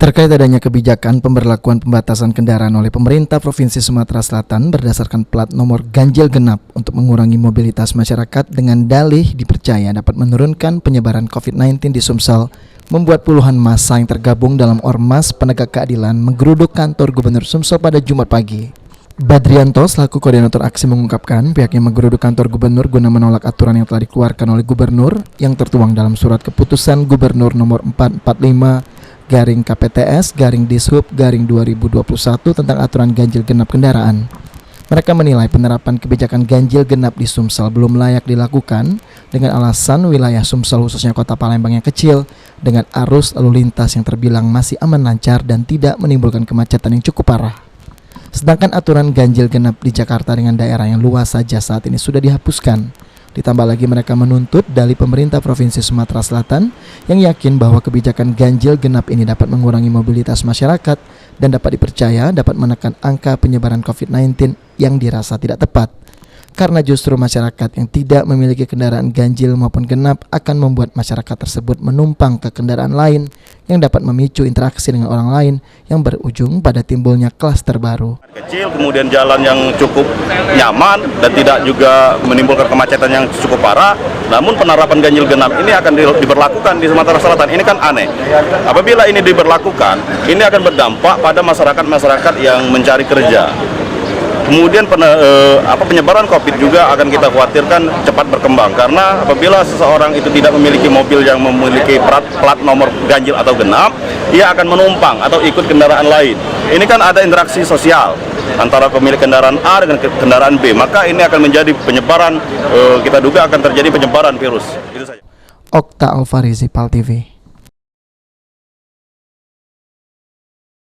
Terkait adanya kebijakan pemberlakuan pembatasan kendaraan oleh pemerintah Provinsi Sumatera Selatan berdasarkan plat nomor ganjil genap untuk mengurangi mobilitas masyarakat dengan dalih dipercaya dapat menurunkan penyebaran COVID-19 di Sumsel, membuat puluhan massa yang tergabung dalam Ormas Penegak Keadilan menggeruduk kantor Gubernur Sumsel pada Jumat pagi. Badrianto selaku koordinator aksi mengungkapkan pihaknya menggeruduk kantor gubernur guna menolak aturan yang telah dikeluarkan oleh gubernur yang tertuang dalam surat keputusan gubernur nomor 445/KPTS/Dishub/2021 tentang aturan ganjil genap kendaraan. Mereka menilai penerapan kebijakan ganjil genap di Sumsel belum layak dilakukan dengan alasan wilayah Sumsel khususnya kota Palembang yang kecil dengan arus lalu lintas yang terbilang masih aman lancar dan tidak menimbulkan kemacetan yang cukup parah. Sedangkan aturan ganjil genap di Jakarta dengan daerah yang luas saja saat ini sudah dihapuskan. Ditambah lagi mereka menuntut dari pemerintah Provinsi Sumatera Selatan yang yakin bahwa kebijakan ganjil genap ini dapat mengurangi mobilitas masyarakat dan dapat dipercaya dapat menekan angka penyebaran COVID-19 yang dirasa tidak tepat. Karena justru masyarakat yang tidak memiliki kendaraan ganjil maupun genap akan membuat masyarakat tersebut menumpang ke kendaraan lain yang dapat memicu interaksi dengan orang lain yang berujung pada timbulnya klaster baru. Kecil, kemudian jalan yang cukup nyaman dan tidak juga menimbulkan kemacetan yang cukup parah. Namun penerapan ganjil genap ini akan diberlakukan di Sumatera Selatan. Ini kan aneh. Apabila ini diberlakukan, ini akan berdampak pada masyarakat yang mencari kerja. Kemudian penyebaran COVID juga akan kita khawatirkan cepat berkembang karena apabila seseorang itu tidak memiliki mobil yang memiliki plat nomor ganjil atau genap, ia akan menumpang atau ikut kendaraan lain. Ini kan ada interaksi sosial antara pemilik kendaraan A dengan kendaraan B, maka ini akan menjadi penyebaran, kita duga akan terjadi penyebaran virus. Itu saja. Okta Alfarizi, PAL TV.